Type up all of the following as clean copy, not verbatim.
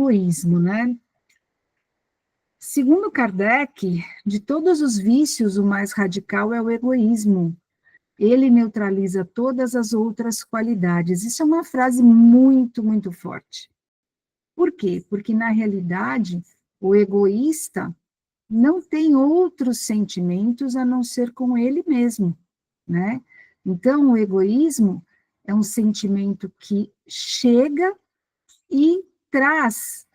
egoísmo, né? Segundo Kardec, de todos os vícios, o mais radical é o egoísmo. Ele neutraliza todas as outras qualidades. Isso é uma frase muito, muito forte. Por quê? Porque, na realidade, o egoísta não tem outros sentimentos a não ser com ele mesmo, né? Então, o egoísmo é um sentimento que chega e traz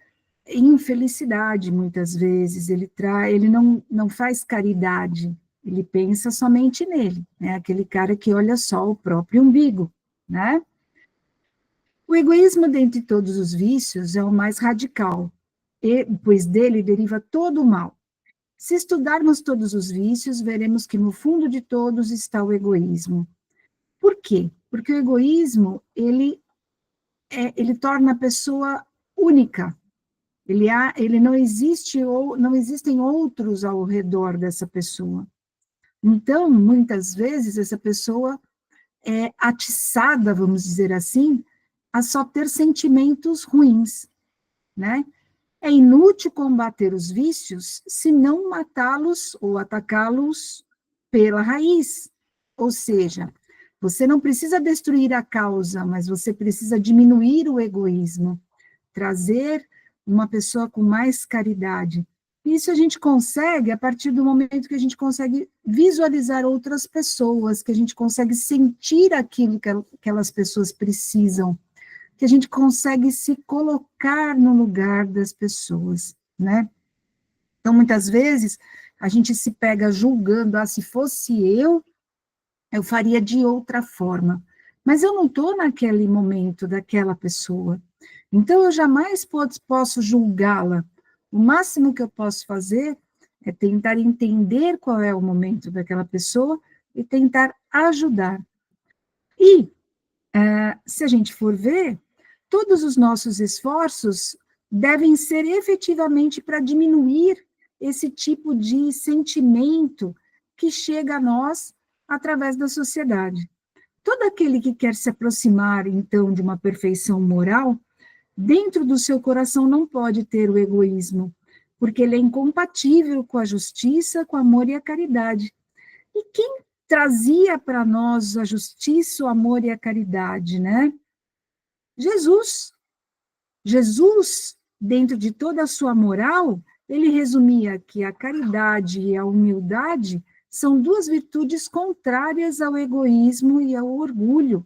infelicidade, muitas vezes, ele não faz caridade, ele pensa somente nele, né? Aquele cara que olha só o próprio umbigo, né? O egoísmo, dentre todos os vícios, é o mais radical, pois dele deriva todo o mal. Se estudarmos todos os vícios, veremos que no fundo de todos está o egoísmo. Por quê? Porque o egoísmo, ele torna a pessoa única. Ele não existe, ou não existem outros ao redor dessa pessoa. Então, muitas vezes, essa pessoa é atiçada, vamos dizer assim, a só ter sentimentos ruins, né? É inútil combater os vícios se não matá-los ou atacá-los pela raiz. Ou seja, você não precisa destruir a causa, mas você precisa diminuir o egoísmo, trazer uma pessoa com mais caridade. Isso a gente consegue a partir do momento que a gente consegue visualizar outras pessoas, que a gente consegue sentir aquilo que aquelas pessoas precisam, que a gente consegue se colocar no lugar das pessoas, né? Então, muitas vezes, a gente se pega julgando, se fosse eu faria de outra forma. Mas eu não estou naquele momento daquela pessoa. Então, eu jamais posso julgá-la. O máximo que eu posso fazer é tentar entender qual é o momento daquela pessoa e tentar ajudar. E, se a gente for ver, todos os nossos esforços devem ser efetivamente para diminuir esse tipo de sentimento que chega a nós através da sociedade. Todo aquele que quer se aproximar, então, de uma perfeição moral, dentro do seu coração não pode ter o egoísmo, porque ele é incompatível com a justiça, com o amor e a caridade. E quem trazia para nós a justiça, o amor e a caridade, né? Jesus. Jesus, dentro de toda a sua moral, ele resumia que a caridade e a humildade são duas virtudes contrárias ao egoísmo e ao orgulho.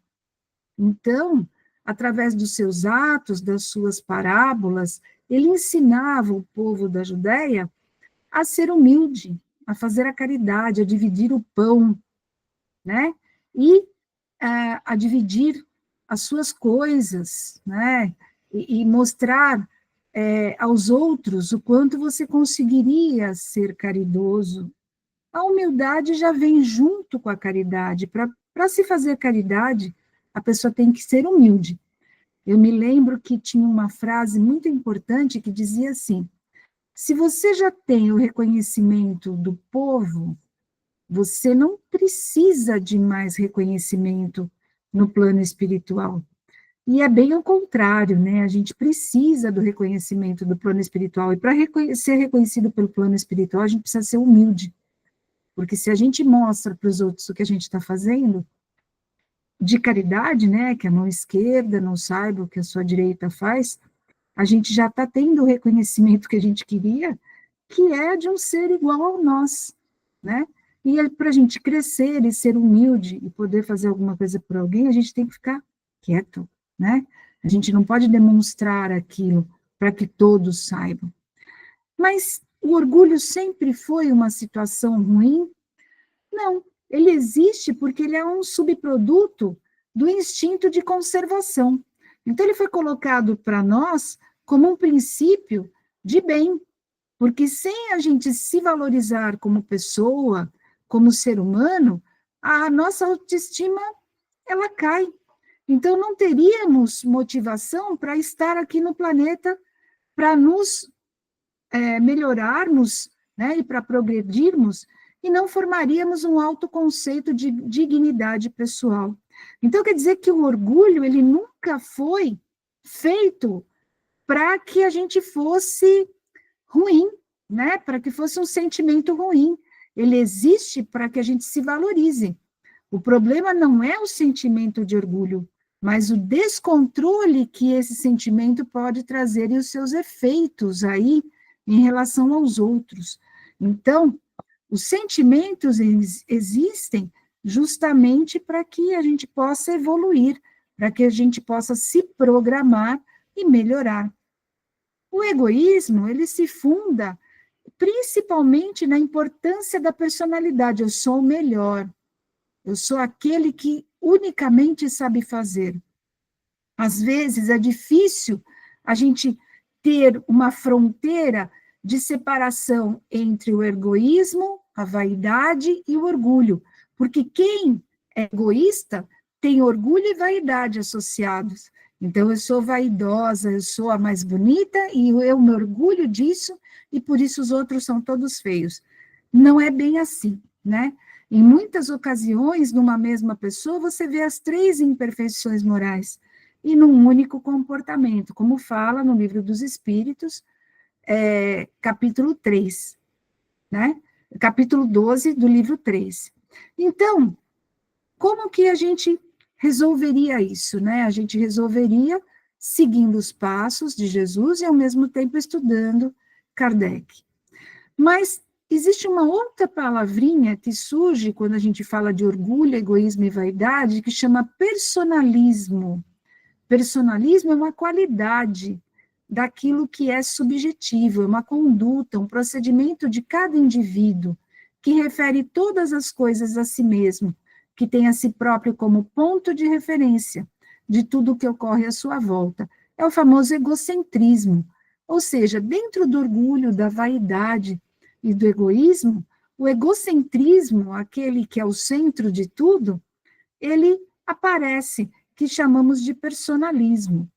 Então, através dos seus atos, das suas parábolas, ele ensinava o povo da Judéia a ser humilde, a fazer a caridade, a dividir o pão, né? E a dividir as suas coisas, né? E mostrar aos outros o quanto você conseguiria ser caridoso. A humildade já vem junto com a caridade. Para se fazer caridade, a pessoa tem que ser humilde. Eu me lembro que tinha uma frase muito importante que dizia assim: se você já tem o reconhecimento do povo, você não precisa de mais reconhecimento no plano espiritual. E é bem ao contrário, né? A gente precisa do reconhecimento do plano espiritual. E para ser reconhecido pelo plano espiritual, a gente precisa ser humilde. Porque se a gente mostra para os outros o que a gente está fazendo, de caridade, né? Que a mão esquerda não saiba o que a sua direita faz, a gente já está tendo o reconhecimento que a gente queria, que é de um ser igual a nós, né? E para a gente crescer e ser humilde e poder fazer alguma coisa por alguém, a gente tem que ficar quieto, né? A gente não pode demonstrar aquilo para que todos saibam. Mas o orgulho sempre foi uma situação ruim? Não, ele existe porque ele é um subproduto do instinto de conservação. Então, ele foi colocado para nós como um princípio de bem, porque sem a gente se valorizar como pessoa, como ser humano, a nossa autoestima, ela cai. Então, não teríamos motivação para estar aqui no planeta, para nos melhorarmos, né, e para progredirmos, e não formaríamos um autoconceito de dignidade pessoal. Então, quer dizer que o orgulho, ele nunca foi feito para que a gente fosse ruim, né? Para que fosse um sentimento ruim. Ele existe para que a gente se valorize. O problema não é o sentimento de orgulho, mas o descontrole que esse sentimento pode trazer e os seus efeitos aí em relação aos outros. Então, os sentimentos existem justamente para que a gente possa evoluir, para que a gente possa se programar e melhorar. O egoísmo, ele se funda principalmente na importância da personalidade. Eu sou o melhor, eu sou aquele que unicamente sabe fazer. Às vezes é difícil a gente ter uma fronteira de separação entre o egoísmo, a vaidade e o orgulho, porque quem é egoísta tem orgulho e vaidade associados. Então, eu sou vaidosa, eu sou a mais bonita e eu me orgulho disso e por isso os outros são todos feios. Não é bem assim, né? Em muitas ocasiões, numa mesma pessoa, você vê as 3 imperfeições morais e num único comportamento, como fala no Livro dos Espíritos, capítulo 3, né? Capítulo 12 do livro 3. Então, como que a gente resolveria isso, né? A gente resolveria seguindo os passos de Jesus e, ao mesmo tempo, estudando Kardec. Mas existe uma outra palavrinha que surge quando a gente fala de orgulho, egoísmo e vaidade, que chama personalismo. Personalismo é uma qualidade daquilo que é subjetivo, é uma conduta, um procedimento de cada indivíduo, que refere todas as coisas a si mesmo, que tem a si próprio como ponto de referência de tudo que ocorre à sua volta. É o famoso egocentrismo, ou seja, dentro do orgulho, da vaidade e do egoísmo, o egocentrismo, aquele que é o centro de tudo, ele aparece, que chamamos de personalismo.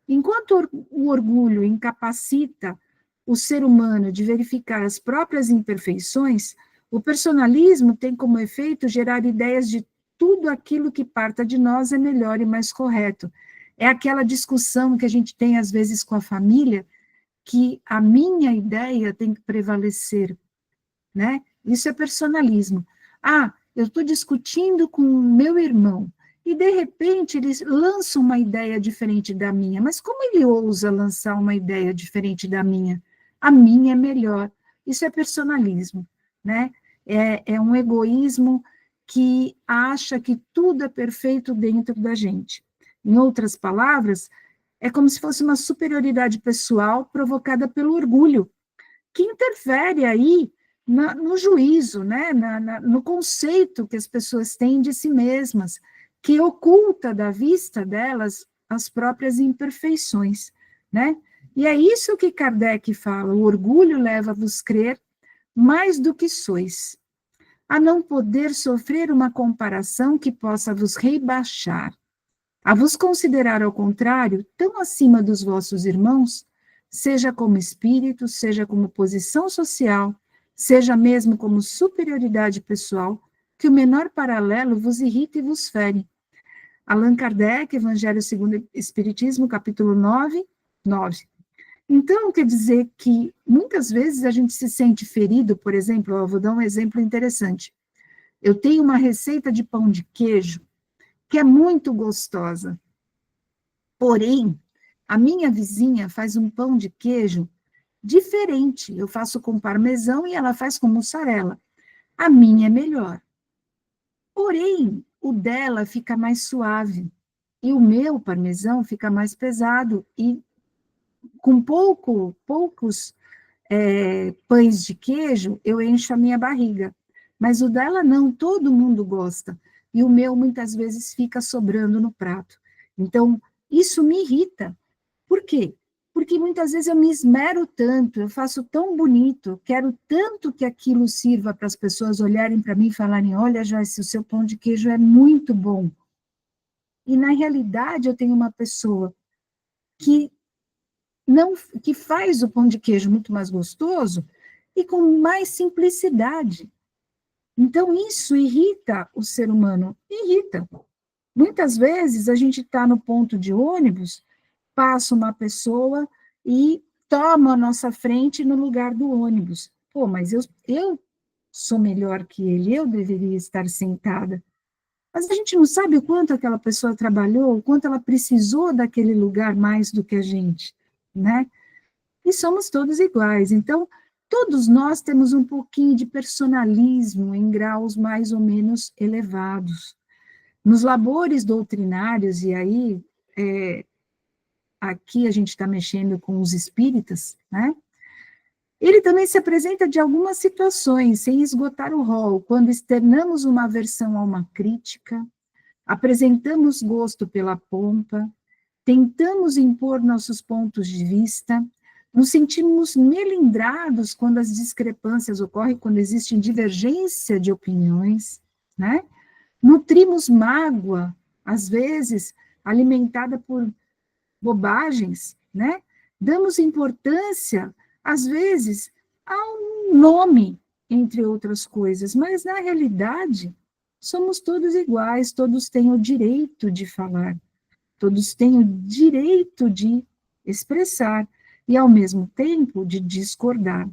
Enquanto o orgulho incapacita o ser humano de verificar as próprias imperfeições, o personalismo tem como efeito gerar ideias de tudo aquilo que parta de nós é melhor e mais correto. É aquela discussão que a gente tem às vezes com a família, que a minha ideia tem que prevalecer, né? Isso é personalismo. Ah, eu estou discutindo com o meu irmão, e de repente ele lança uma ideia diferente da minha, mas como ele ousa lançar uma ideia diferente da minha? A minha é melhor. Isso é personalismo, né? É um egoísmo que acha que tudo é perfeito dentro da gente. Em outras palavras, é como se fosse uma superioridade pessoal provocada pelo orgulho, que interfere aí no juízo, né? No conceito que as pessoas têm de si mesmas, que oculta da vista delas as próprias imperfeições, né? E é isso que Kardec fala: o orgulho leva-vos a crer mais do que sois, a não poder sofrer uma comparação que possa vos rebaixar, a vos considerar, ao contrário, tão acima dos vossos irmãos, seja como espírito, seja como posição social, seja mesmo como superioridade pessoal, que o menor paralelo vos irrita e vos fere. Allan Kardec, Evangelho segundo o Espiritismo, capítulo 9, 9. Então, quer dizer que muitas vezes a gente se sente ferido, por exemplo, eu vou dar um exemplo interessante. Eu tenho uma receita de pão de queijo que é muito gostosa, porém, a minha vizinha faz um pão de queijo diferente. Eu faço com parmesão e ela faz com mussarela. A minha é melhor. Porém, o dela fica mais suave. E o meu parmesão fica mais pesado. E com poucos pães de queijo, eu encho a minha barriga. Mas o dela não, todo mundo gosta. E o meu, muitas vezes, fica sobrando no prato. Então, isso me irrita. Por quê? Porque muitas vezes eu me esmero tanto, eu faço tão bonito, quero tanto que aquilo sirva para as pessoas olharem para mim e falarem: olha, Joyce, o seu pão de queijo é muito bom. E, na realidade, eu tenho uma pessoa que que faz o pão de queijo muito mais gostoso e com mais simplicidade. Então, isso irrita o ser humano, irrita. Muitas vezes, a gente está no ponto de ônibus, passa uma pessoa e tomam a nossa frente no lugar do ônibus. Pô, mas eu sou melhor que ele, eu deveria estar sentada. Mas a gente não sabe o quanto aquela pessoa trabalhou, o quanto ela precisou daquele lugar mais do que a gente, né? E somos todos iguais. Então, todos nós temos um pouquinho de personalismo em graus mais ou menos elevados. Nos labores doutrinários, e aí, aqui a gente está mexendo com os espíritas, né? Ele também se apresenta de algumas situações, sem esgotar o rol, quando externamos uma aversão a uma crítica, apresentamos gosto pela pompa, tentamos impor nossos pontos de vista, nos sentimos melindrados quando as discrepâncias ocorrem, quando existe divergência de opiniões, né? Nutrimos mágoa, às vezes alimentada por bobagens, né? Damos importância, às vezes, a um nome, entre outras coisas, mas na realidade somos todos iguais, todos têm o direito de falar, todos têm o direito de expressar e, ao mesmo tempo, de discordar.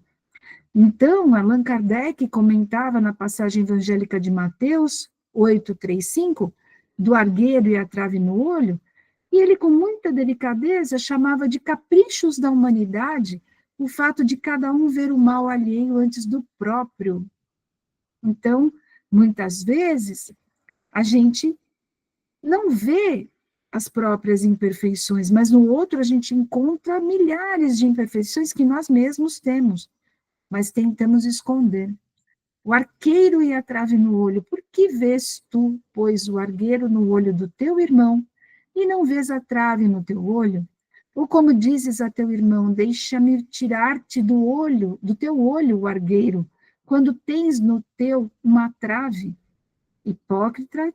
Então, Allan Kardec comentava na passagem evangélica de Mateus 8:35, do argueiro e a trave no olho, e ele, com muita delicadeza, chamava de caprichos da humanidade o fato de cada um ver o mal alheio antes do próprio. Então, muitas vezes, a gente não vê as próprias imperfeições, mas no outro a gente encontra milhares de imperfeições que nós mesmos temos, mas tentamos esconder. O arqueiro e a trave no olho, por que vês tu, pois, o argueiro no olho do teu irmão, e não vês a trave no teu olho? Ou como dizes a teu irmão, deixa-me tirar-te do teu olho o argueiro, quando tens no teu uma trave? Hipócrita,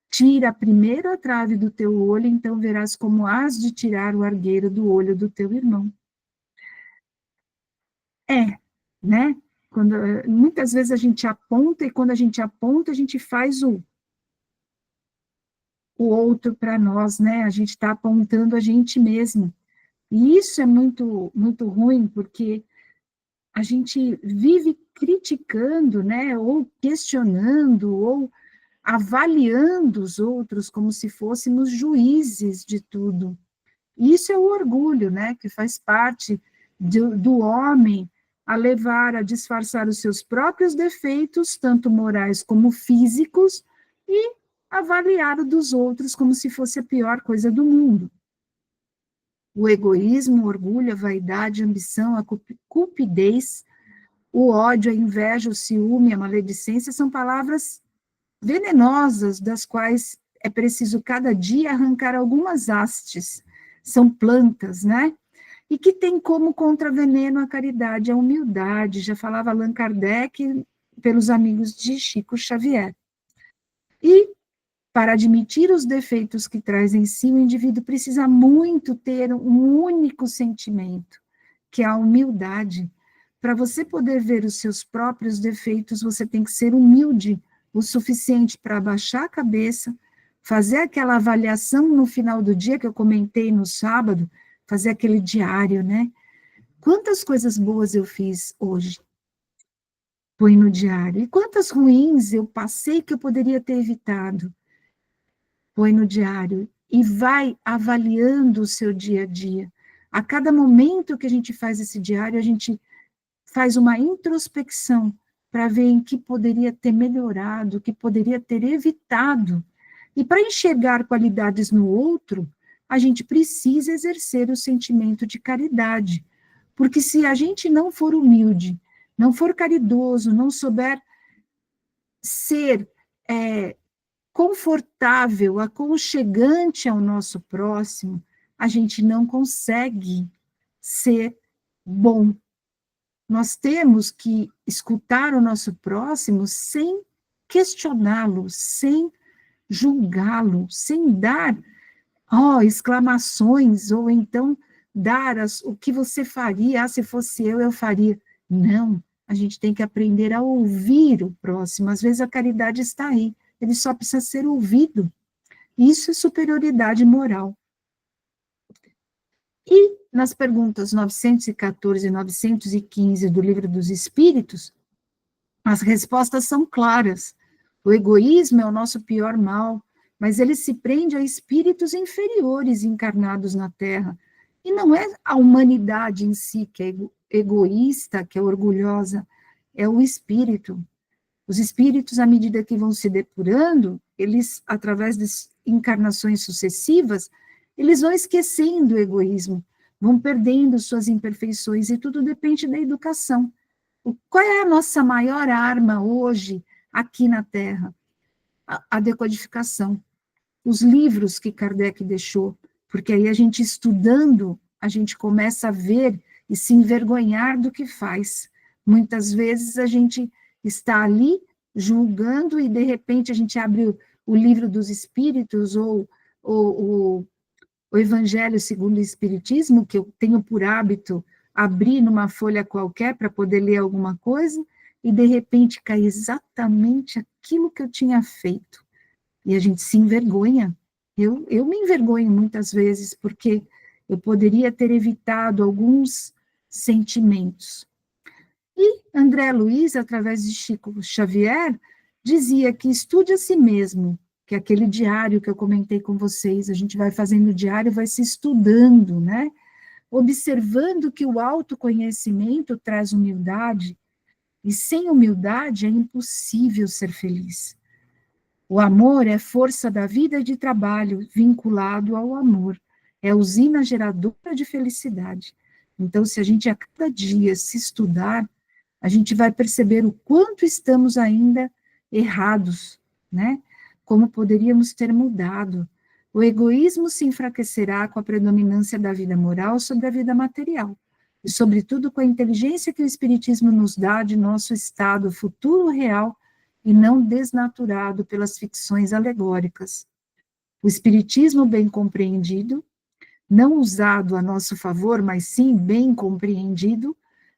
tira primeiro a trave do teu olho, então verás como has de tirar o argueiro do olho do teu irmão. Né? Quando, muitas vezes a gente aponta, e quando a gente aponta, a gente faz o outro para nós, né? A gente está apontando a gente mesmo. E isso é muito, muito ruim, porque a gente vive criticando, né? Ou questionando, ou avaliando os outros como se fôssemos juízes de tudo. Isso é o orgulho, né? Que faz parte do homem a levar a disfarçar os seus próprios defeitos, tanto morais como físicos, e avaliar o dos outros como se fosse a pior coisa do mundo. O egoísmo, o orgulho, a vaidade, a ambição, a cupidez, o ódio, a inveja, o ciúme, a maledicência são palavras venenosas, das quais é preciso cada dia arrancar algumas hastes. São plantas, né? E que tem como contraveneno a caridade, a humildade, já falava Allan Kardec pelos amigos de Chico Xavier. E, para admitir os defeitos que traz em si, o indivíduo precisa muito ter um único sentimento, que é a humildade. Para você poder ver os seus próprios defeitos, você tem que ser humilde o suficiente para abaixar a cabeça, fazer aquela avaliação no final do dia que eu comentei no sábado, fazer aquele diário, né? Quantas coisas boas eu fiz hoje? Põe no diário. E quantas ruins eu passei que eu poderia ter evitado? Põe no diário. E vai avaliando o seu dia a dia. A cada momento que a gente faz esse diário, a gente faz uma introspecção para ver em que poderia ter melhorado, o que poderia ter evitado. E para enxergar qualidades no outro, a gente precisa exercer o sentimento de caridade. Porque se a gente não for humilde, não for caridoso, não souber ser confortável, aconchegante ao nosso próximo, a gente não consegue ser bom. Nós temos que escutar o nosso próximo sem questioná-lo, sem julgá-lo, sem dar exclamações, ou então dar o que você faria, se fosse eu faria. Não, a gente tem que aprender a ouvir o próximo. Às vezes a caridade está aí, ele só precisa ser ouvido. Isso é superioridade moral. E nas perguntas 914 e 915 do Livro dos Espíritos, as respostas são claras. O egoísmo é o nosso pior mal, mas ele se prende a espíritos inferiores encarnados na Terra. E não é a humanidade em si que é egoísta, que é orgulhosa, é o espírito. Os espíritos, à medida que vão se depurando, eles, através de encarnações sucessivas, eles vão esquecendo o egoísmo, vão perdendo suas imperfeições, e tudo depende da educação. Qual é a nossa maior arma hoje, aqui na Terra? A decodificação. Os livros que Kardec deixou, porque aí a gente estudando, a gente começa a ver e se envergonhar do que faz. Muitas vezes a gente está ali julgando e, de repente, a gente abre o livro dos Espíritos ou o Evangelho segundo o Espiritismo, que eu tenho por hábito abrir numa folha qualquer para poder ler alguma coisa, e de repente cai exatamente aquilo que eu tinha feito. E a gente se envergonha. Eu me envergonho muitas vezes, porque eu poderia ter evitado alguns sentimentos. E André Luiz, através de Chico Xavier, dizia que estude a si mesmo, que é aquele diário que eu comentei com vocês, a gente vai fazendo o diário, vai se estudando, né? Observando que o autoconhecimento traz humildade, e sem humildade é impossível ser feliz. O amor é força da vida e de trabalho, vinculado ao amor. É usina geradora de felicidade. Então, se a gente a cada dia se estudar, a gente vai perceber o quanto estamos ainda errados, né? Como poderíamos ter mudado. O egoísmo se enfraquecerá com a predominância da vida moral sobre a vida material, e, sobretudo, com a inteligência que o Espiritismo nos dá de nosso estado futuro real e não desnaturado pelas ficções alegóricas. O Espiritismo bem compreendido, não usado a nosso favor, mas sim bem compreendido,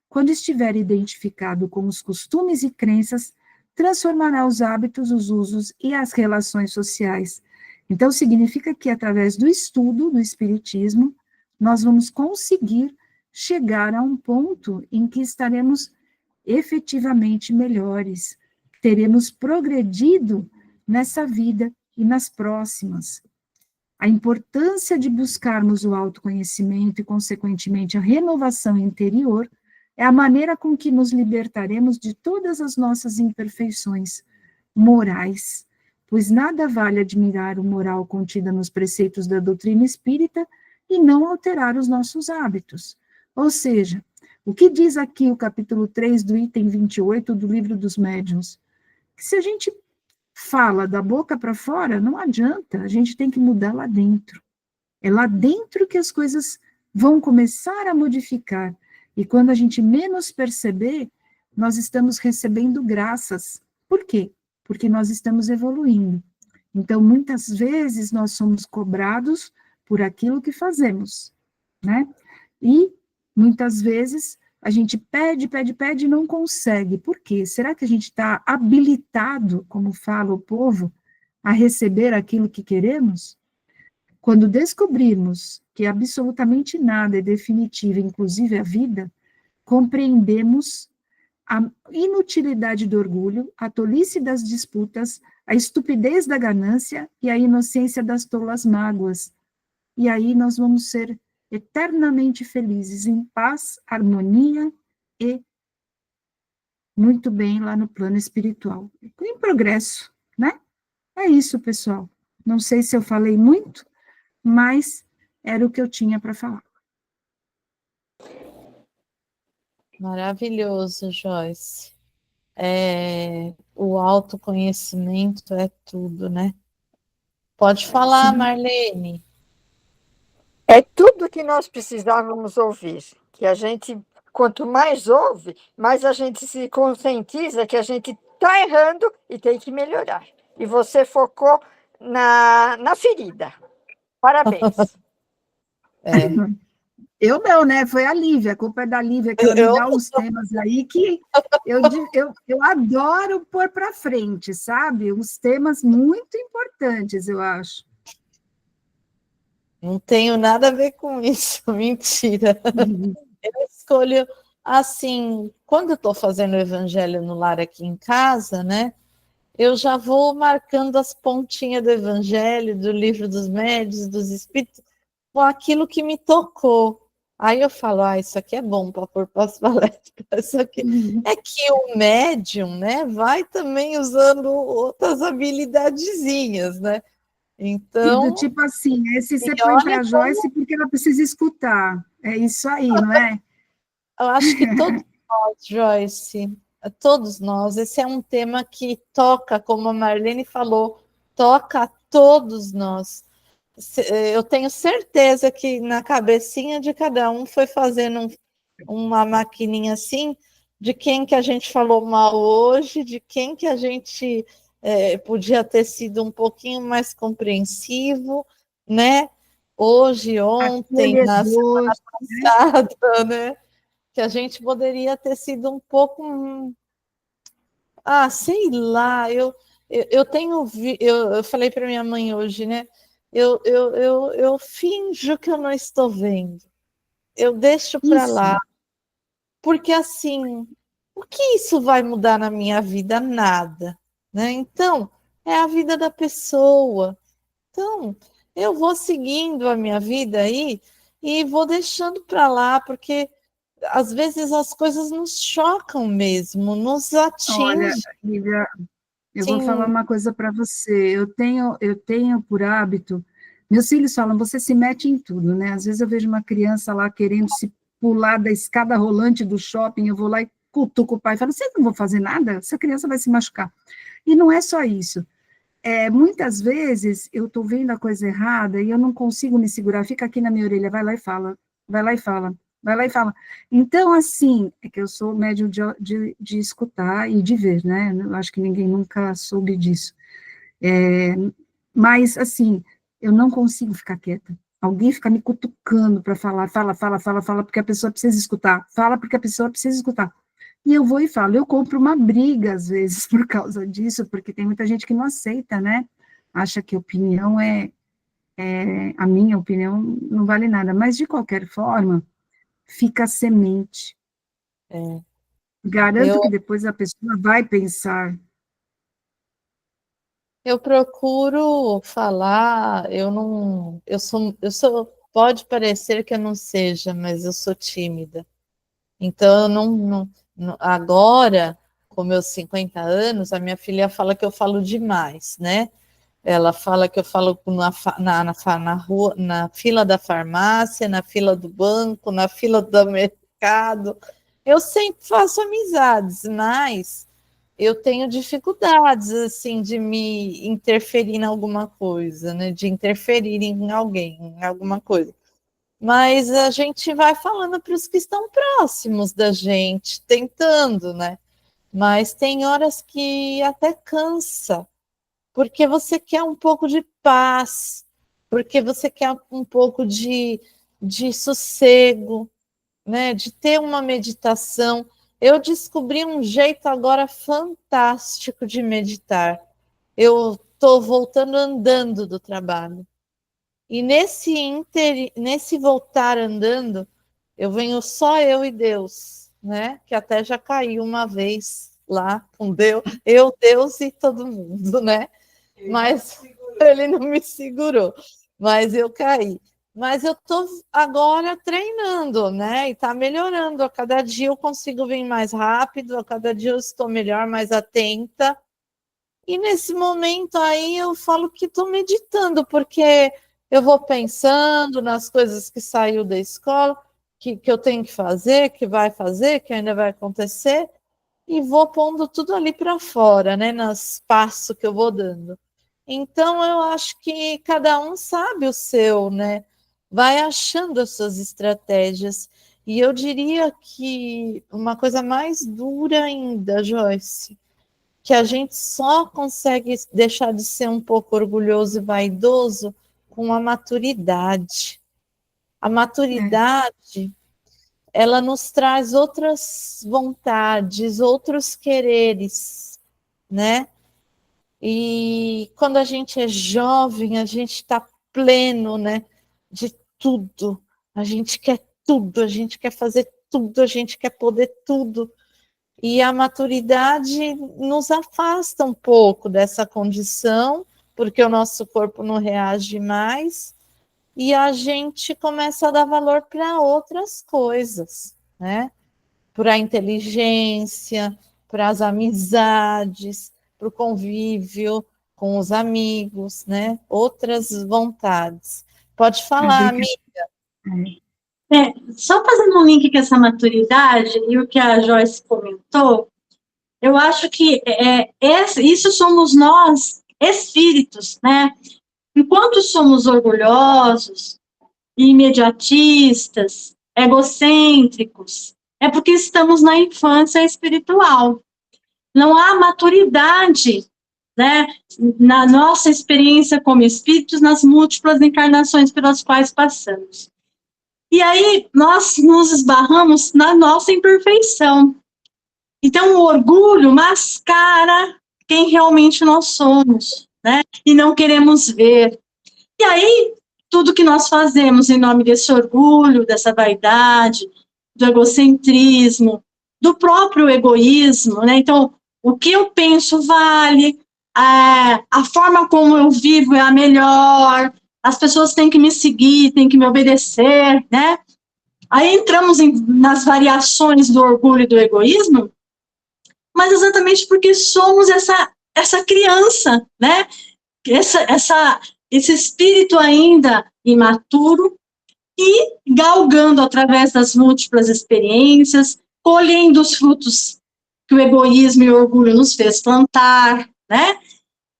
quando estiver identificado com os costumes e crenças, transformará os hábitos, os usos e as relações sociais. Então, significa que, através do estudo do Espiritismo, nós vamos conseguir chegar a um ponto em que estaremos efetivamente melhores, teremos progredido nessa vida e nas próximas. A importância de buscarmos o autoconhecimento e, consequentemente, a renovação interior é a maneira com que nos libertaremos de todas as nossas imperfeições morais, pois nada vale admirar o moral contida nos preceitos da doutrina espírita e não alterar os nossos hábitos. Ou seja, o que diz aqui o capítulo 3 do item 28 do Livro dos Médiuns? Que se a gente fala da boca para fora, não adianta, a gente tem que mudar lá dentro. É lá dentro que as coisas vão começar a modificar. E quando a gente menos perceber, nós estamos recebendo graças. Por quê? Porque nós estamos evoluindo. Então, muitas vezes, nós somos cobrados por aquilo que fazemos, né? E, muitas vezes, a gente pede e não consegue. Por quê? Será que a gente está habilitado, como fala o povo, a receber aquilo que queremos? Quando descobrirmos que absolutamente nada é definitivo, inclusive a vida, compreendemos a inutilidade do orgulho, a tolice das disputas, a estupidez da ganância e a inocência das tolas mágoas. E aí nós vamos ser eternamente felizes, em paz, harmonia e muito bem lá no plano espiritual. Em progresso, né? É isso, pessoal. Não sei se eu falei muito, mas era o que eu tinha para falar. Maravilhoso, Joyce. O autoconhecimento é tudo, né? Pode falar, Sim. Marlene. É tudo que nós precisávamos ouvir, que a gente, quanto mais ouve, mais a gente se conscientiza que a gente está errando e tem que melhorar. E você focou na ferida. Parabéns. Eu não, né? Foi a Lívia, a culpa é da Lívia, que ela me dá uns temas aí que eu adoro pôr para frente, sabe? Uns temas muito importantes, eu acho. Não tenho nada a ver com isso, mentira. Eu escolho, assim, quando eu estou fazendo o Evangelho no Lar aqui em casa, né? Eu já vou marcando as pontinhas do Evangelho, do Livro dos Médiuns, dos Espíritos, com aquilo que me tocou. Aí eu falo, isso aqui é bom para pôr para as palestras. Isso aqui. É que o médium, né, vai também usando outras habilidadezinhas, né? E do Então, tipo assim, esse você e põe olha para a como Joyce porque ela precisa escutar. É isso aí, não é? eu acho que todos nós, Joyce, todos nós, esse é um tema que toca, como a Marlene falou, toca a todos nós. Eu tenho certeza que na cabecinha de cada um foi fazendo uma maquininha assim, de quem que a gente falou mal hoje, de quem que a gente podia ter sido um pouquinho mais compreensivo, né? Hoje, ontem, na Acolhedor, semana passada, né? Que a gente poderia ter sido um pouco, sei lá, eu tenho, eu falei para minha mãe hoje, né? Eu finjo que eu não estou vendo, eu deixo para isso. lá, porque assim, o que isso vai mudar na minha vida? Nada, né? Então, é a vida da pessoa. Então, eu vou seguindo a minha vida aí e vou deixando para lá, porque às vezes as coisas nos chocam mesmo, nos Olha, atingem. Lívia, eu vou falar Sim, uma coisa para você. Eu tenho por hábito, meus filhos falam, você se mete em tudo, né? Às vezes eu vejo uma criança lá querendo se pular da escada rolante do shopping, eu vou lá e cutuco o pai e falo, vocês não vão fazer nada? Essa criança vai se machucar. E não é só isso. Muitas vezes eu estou vendo a coisa errada e eu não consigo me segurar, fica aqui na minha orelha, vai lá e fala, vai lá e fala, vai lá e fala. Então, assim, é que eu sou médium de escutar e de ver, né? Eu acho que ninguém nunca soube disso. É, mas, assim, eu não consigo ficar quieta. Alguém fica me cutucando para falar, fala, fala, fala, fala, porque a pessoa precisa escutar, fala porque a pessoa precisa escutar. E eu vou e falo, eu compro uma briga, às vezes, por causa disso, porque tem muita gente que não aceita, né? Acha que opinião a minha opinião não vale nada. Mas, de qualquer forma, fica a semente. é. Garanto Eu, que depois a pessoa vai pensar. eu procuro falar, eu não, pode parecer que eu não seja, mas eu sou tímida. Então, eu agora, com meus 50 anos, a minha filha fala que eu falo demais, né? Ela fala que eu falo na rua, na fila da farmácia, na fila do banco, na fila do mercado. Eu sempre faço amizades, mas eu tenho dificuldades assim de me interferir em alguma coisa, né? De interferir em alguém, em alguma coisa. Mas a gente vai falando para os que estão próximos da gente, tentando, né? Mas tem horas que até cansa, porque você quer um pouco de paz, porque você quer um pouco de sossego, né? De ter uma meditação. Eu descobri um jeito agora fantástico de meditar. Eu estou voltando andando do trabalho. E nesse voltar andando, eu venho só eu e Deus, né? Que até já caiu uma vez lá com Deus, eu, Deus e todo mundo, né? Mas ele não me segurou, mas eu caí. Mas eu estou agora treinando, né? E está melhorando. A cada dia eu consigo vir mais rápido, a cada dia eu estou melhor, mais atenta. E nesse momento aí eu falo que estou meditando, porque eu vou pensando nas coisas que saiu da escola, que eu tenho que fazer, que vai fazer, que ainda vai acontecer, e vou pondo tudo ali para fora, né? Nos passos que eu vou dando. Então eu acho que cada um sabe o seu, né? Vai achando as suas estratégias. E eu diria que uma coisa mais dura ainda, Joyce, que a gente só consegue deixar de ser um pouco orgulhoso e vaidoso com a maturidade. A É, maturidade, ela nos traz outras vontades, outros quereres, né? E quando a gente é jovem, a gente está pleno, né? de tudo. A gente quer tudo, a gente quer fazer tudo, a gente quer poder tudo. E a maturidade nos afasta um pouco dessa condição, porque o nosso corpo não reage mais, e a gente começa a dar valor para outras coisas, né? Para a inteligência, para as amizades, para o convívio com os amigos, né? Outras vontades. Pode falar, amiga. Só fazendo um link com essa maturidade e o que a Joyce comentou, eu acho que isso somos nós, espíritos, né? Enquanto somos orgulhosos, imediatistas, egocêntricos, é porque estamos na infância espiritual. Não há maturidade, né, na nossa experiência como espíritos, nas múltiplas encarnações pelas quais passamos. E aí nós nos esbarramos na nossa imperfeição. Então o orgulho mascara quem realmente nós somos, né? E não queremos ver. E aí tudo que nós fazemos em nome desse orgulho, dessa vaidade, do egocentrismo, do próprio egoísmo, né? Então o que eu penso vale, a forma como eu vivo é a melhor, as pessoas têm que me seguir, têm que me obedecer, né? Aí entramos nas variações do orgulho e do egoísmo, mas exatamente porque somos essa criança, né? Esse espírito ainda imaturo e galgando através das múltiplas experiências, colhendo os frutos que o egoísmo e o orgulho nos fez plantar, né?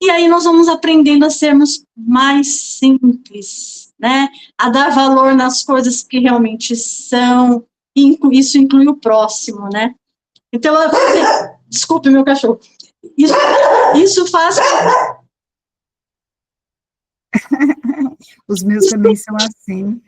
E aí nós vamos aprendendo a sermos mais simples, né? A dar valor nas coisas que realmente são, e isso inclui o próximo, né? Então, desculpe meu cachorro. Isso faz... Os meus também são assim.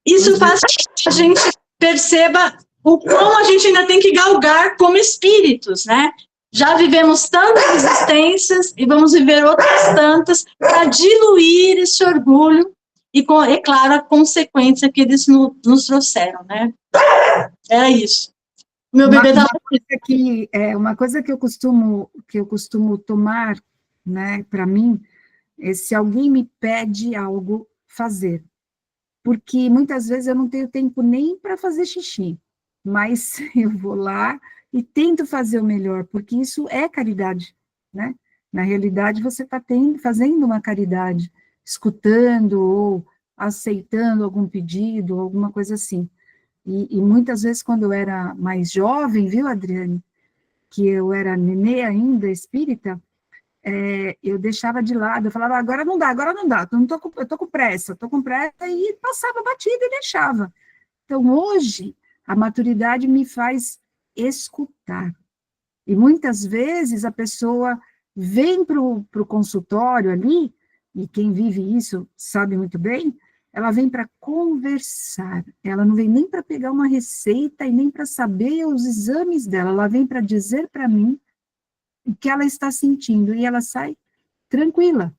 Isso faz que a gente perceba o quão a gente ainda tem que galgar como espíritos, né? Já vivemos tantas existências e vamos viver outras tantas para diluir esse orgulho e, é claro, a consequência que eles nos trouxeram, né? Era isso. Meu bebê tá... Uma coisa que eu costumo tomar, né, para mim, é se alguém me pede algo, fazer. Porque muitas vezes eu não tenho tempo nem para fazer xixi, mas eu vou lá e tento fazer o melhor, porque isso é caridade, né? Na realidade, você está fazendo uma caridade, escutando ou aceitando algum pedido, alguma coisa assim. E muitas vezes, quando eu era mais jovem, viu, Adriane, que eu era nenê ainda, espírita, eu deixava de lado, eu falava, agora não dá, eu tô com pressa, e passava batida e deixava. Então, hoje, a maturidade me faz escutar. E muitas vezes a pessoa vem para o consultório ali, e quem vive isso sabe muito bem, ela vem para conversar, ela não vem nem para pegar uma receita e nem para saber os exames dela, ela vem para dizer para mim o que ela está sentindo, e ela sai tranquila.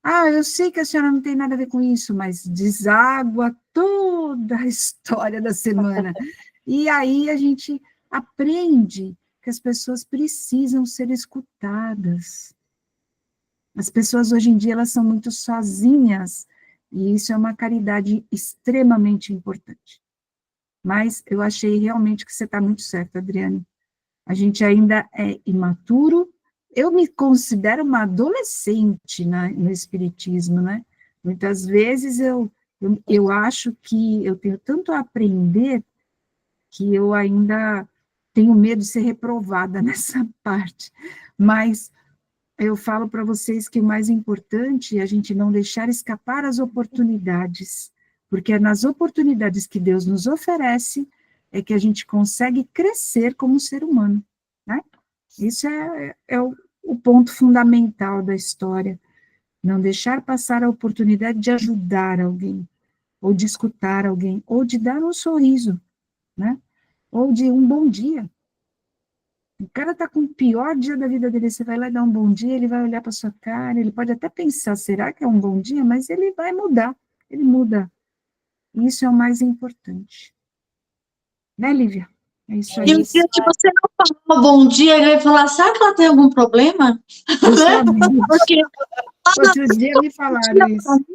Ah, eu sei que a senhora não tem nada a ver com isso, mas deságua toda a história da semana. E aí a gente aprende que as pessoas precisam ser escutadas. As pessoas hoje em dia elas são muito sozinhas, e isso é uma caridade extremamente importante. Mas eu achei realmente que você está muito certo, Adriane. A gente ainda é imaturo. Eu me considero uma adolescente no espiritismo, né? Muitas vezes eu acho que eu tenho tanto a aprender que eu ainda tenho medo de ser reprovada nessa parte. Mas eu falo para vocês que o mais importante é a gente não deixar escapar as oportunidades, porque é nas oportunidades que Deus nos oferece é que a gente consegue crescer como ser humano, né? Isso é o ponto fundamental da história, não deixar passar a oportunidade de ajudar alguém, ou de escutar alguém, ou de dar um sorriso, né? Ou de um bom dia. O cara está com o pior dia da vida dele, você vai lá dar um bom dia, ele vai olhar para sua cara, ele pode até pensar, será que é um bom dia? Mas ele vai mudar, ele muda. Isso é o mais importante. Né, Lívia? É isso E aí. o dia que você não falar bom dia, ele vai falar, será que ela tem algum problema? Justamente. Porque Outro dia me falaram isso.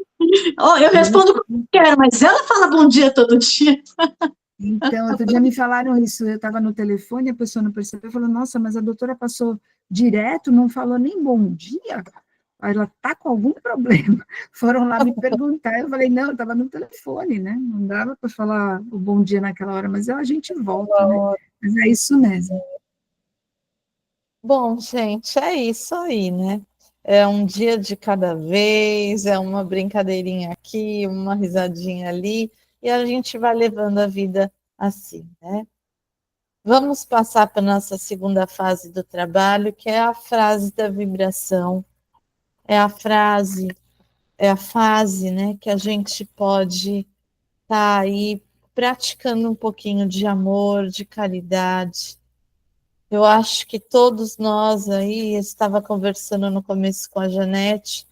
eu respondo como eu quero, mas ela fala bom dia todo dia. Então, outro dia me falaram isso, eu estava no telefone, a pessoa não percebeu, falou, nossa, mas a doutora passou direto, não falou nem bom dia, ela está com algum problema. Foram lá me perguntar, eu falei, não, eu estava no telefone, né, não dava para falar o bom dia naquela hora, mas a gente volta, né, mas é isso mesmo. Bom, gente, é isso aí, né? É um dia de cada vez, é uma brincadeirinha aqui, uma risadinha ali, e a gente vai levando a vida assim, né? Vamos passar para a nossa segunda fase do trabalho, que é a frase da vibração. É a frase, é a fase, né, que a gente pode estar aí praticando um pouquinho de amor, de caridade. Eu acho que todos nós aí, estava conversando no começo com a Janete,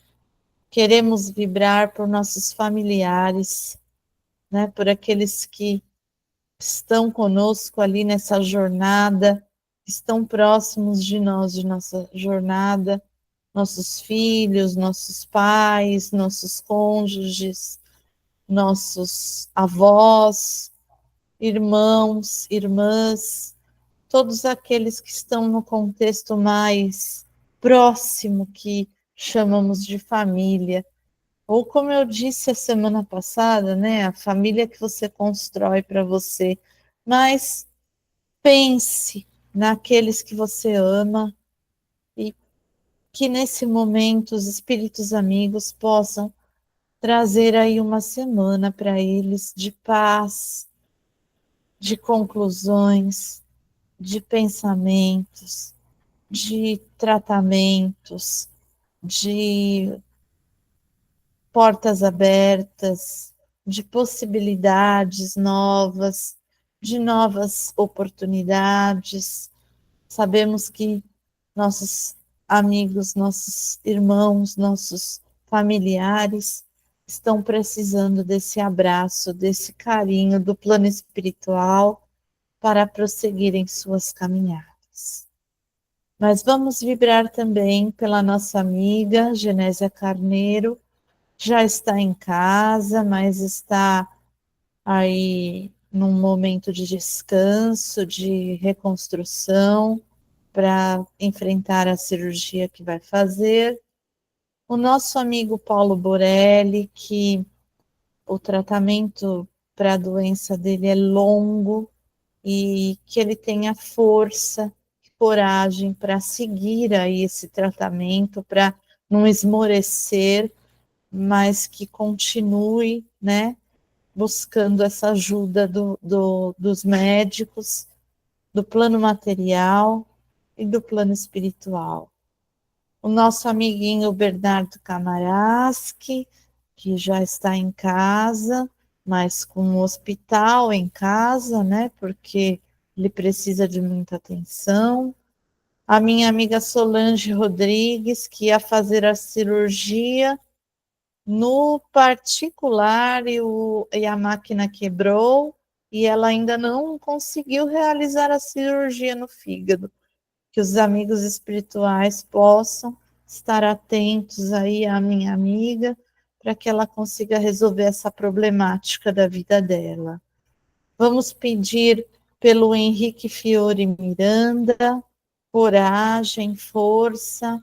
queremos vibrar por nossos familiares, né, por aqueles que estão conosco ali nessa jornada, estão próximos de nós, de nossa jornada, nossos filhos, nossos pais, nossos cônjuges, nossos avós, irmãos, irmãs, todos aqueles que estão no contexto mais próximo que chamamos de família. Ou como eu disse a semana passada, né, a família que você constrói para você. Mas pense naqueles que você ama e que nesse momento os espíritos amigos possam trazer aí uma semana para eles de paz, de conclusões, de pensamentos, de tratamentos, de portas abertas, de possibilidades novas, de novas oportunidades. Sabemos que nossos amigos, nossos irmãos, nossos familiares estão precisando desse abraço, desse carinho do plano espiritual para prosseguirem suas caminhadas. Mas vamos vibrar também pela nossa amiga Genésia Carneiro, já está em casa, mas está aí num momento de descanso, de reconstrução, para enfrentar a cirurgia que vai fazer. O nosso amigo Paulo Borelli, que o tratamento para a doença dele é longo e que ele tenha força e coragem para seguir aí esse tratamento, para não esmorecer, mas que continue, né, buscando essa ajuda dos médicos, do plano material e do plano espiritual. O nosso amiguinho Bernardo Camaraski, que já está em casa, mas com o hospital em casa, né, porque ele precisa de muita atenção. A minha amiga Solange Rodrigues, que ia fazer a cirurgia no particular e a máquina quebrou e ela ainda não conseguiu realizar a cirurgia no fígado. Que os amigos espirituais possam estar atentos aí à minha amiga para que ela consiga resolver essa problemática da vida dela. Vamos pedir pelo Henrique Fiore Miranda, coragem, força,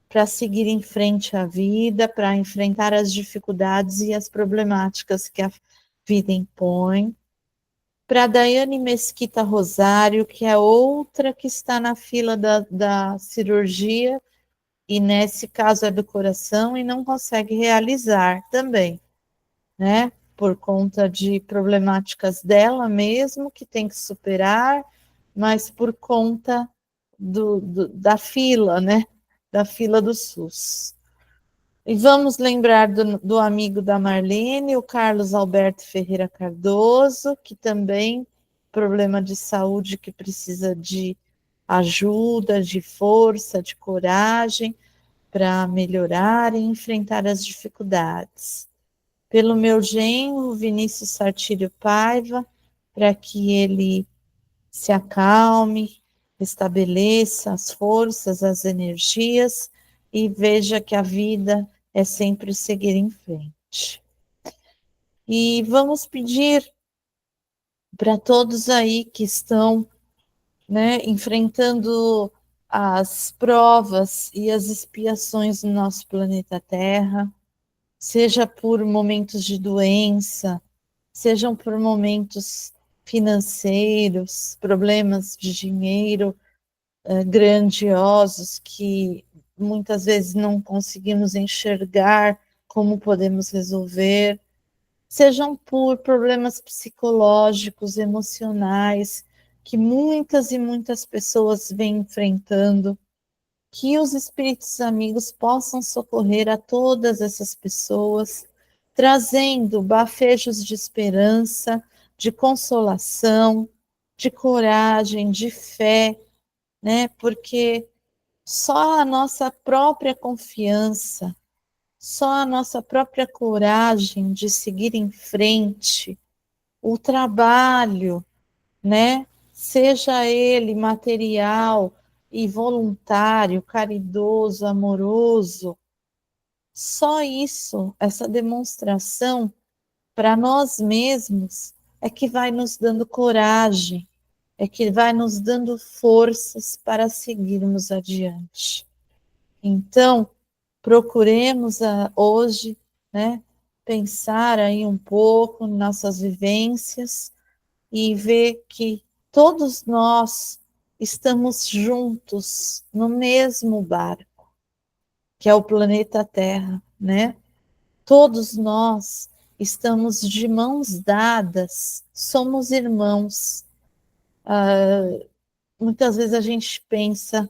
para seguir em frente à vida, para enfrentar as dificuldades e as problemáticas que a vida impõe. Para Daiane Mesquita Rosário, que é outra que está na fila da cirurgia, e nesse caso é do coração, e não consegue realizar também, né? Por conta de problemáticas dela mesmo, que tem que superar, mas por conta da fila, né? Da fila do SUS. E vamos lembrar do amigo da Marlene, o Carlos Alberto Ferreira Cardoso, que também problema de saúde que precisa de ajuda, de força, de coragem para melhorar e enfrentar as dificuldades. pelo meu genro, Vinícius Sartírio Paiva, para que ele se acalme, estabeleça as forças, as energias e veja que a vida é sempre seguir em frente. E vamos pedir para todos aí que estão, né, enfrentando as provas e as expiações no nosso planeta Terra, seja por momentos de doença, sejam por momentos financeiros, problemas de dinheiro grandiosos que muitas vezes não conseguimos enxergar como podemos resolver, sejam por problemas psicológicos, emocionais, que muitas e muitas pessoas vêm enfrentando, que os espíritos amigos possam socorrer a todas essas pessoas, trazendo bafejos de esperança, de consolação, de coragem, de fé, né? Porque só a nossa própria confiança, só a nossa própria coragem de seguir em frente, o trabalho, né? Seja ele material e voluntário, caridoso, amoroso, só isso, essa demonstração para nós mesmos é que vai nos dando coragem, é que vai nos dando forças para seguirmos adiante. Então, procuremos hoje, né, pensar aí um pouco em nossas vivências e ver que todos nós estamos juntos no mesmo barco, que é o planeta Terra, né? Todos nós estamos de mãos dadas, somos irmãos. Muitas vezes a gente pensa,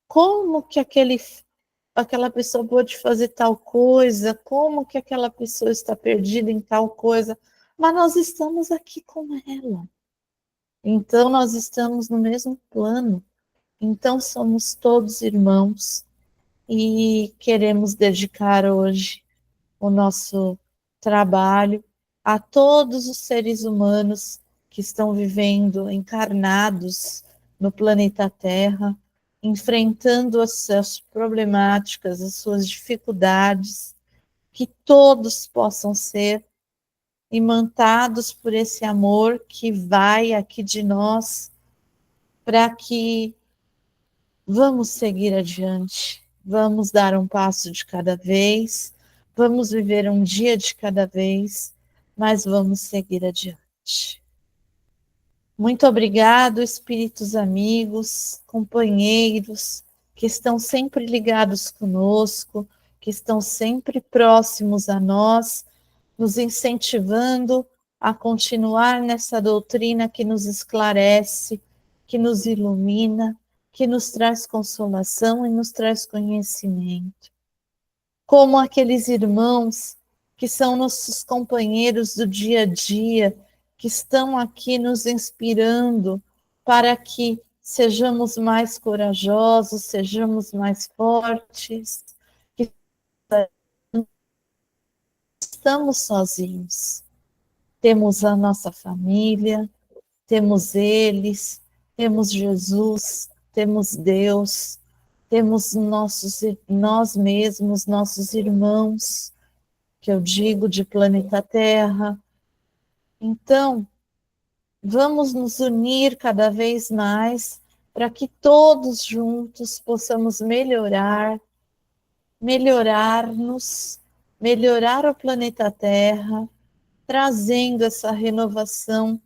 como que aquela pessoa pode fazer tal coisa, como que aquela pessoa está perdida em tal coisa, mas nós estamos aqui com ela. Então nós estamos no mesmo plano. Então somos todos irmãos e queremos dedicar hoje o nosso trabalho a todos os seres humanos que estão vivendo encarnados no planeta Terra, enfrentando as suas problemáticas, as suas dificuldades, que todos possam ser imantados por esse amor que vai aqui de nós, para que vamos seguir adiante, vamos dar um passo de cada vez, vamos viver um dia de cada vez, mas vamos seguir adiante. Muito obrigado, espíritos amigos, companheiros, que estão sempre ligados conosco, que estão sempre próximos a nós, nos incentivando a continuar nessa doutrina que nos esclarece, que nos ilumina, que nos traz consolação e nos traz conhecimento. Como aqueles irmãos que são nossos companheiros do dia a dia, que estão aqui nos inspirando para que sejamos mais corajosos, sejamos mais fortes, que não estamos sozinhos. Temos a nossa família, temos eles, temos Jesus, temos Deus, temos nós mesmos, nossos irmãos, que eu digo de planeta Terra. Então, vamos nos unir cada vez mais para que todos juntos possamos melhorar-nos, melhorar o planeta Terra, trazendo essa renovação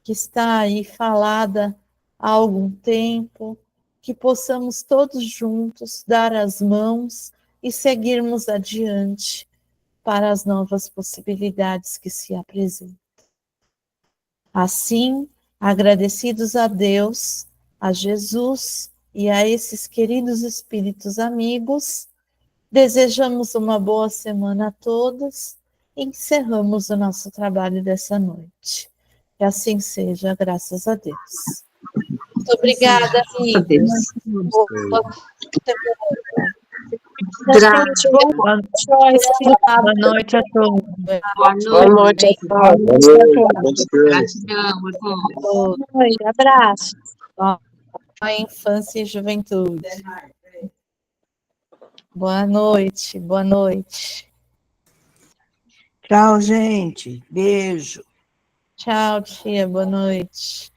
que está aí falada há algum tempo, que possamos todos juntos dar as mãos e seguirmos adiante para as novas possibilidades que se apresentam. Assim, agradecidos a Deus, a Jesus e a esses queridos espíritos amigos, desejamos uma boa semana a todos e encerramos o nosso trabalho dessa noite. Que assim seja, graças a Deus. Muito obrigada, amigos. Boa semana. Boa noite a todos. Boa noite a todos. Oi, abraço. A infância e juventude. Boa noite, boa noite. Tchau, gente. Beijo. Tchau, tia, boa noite.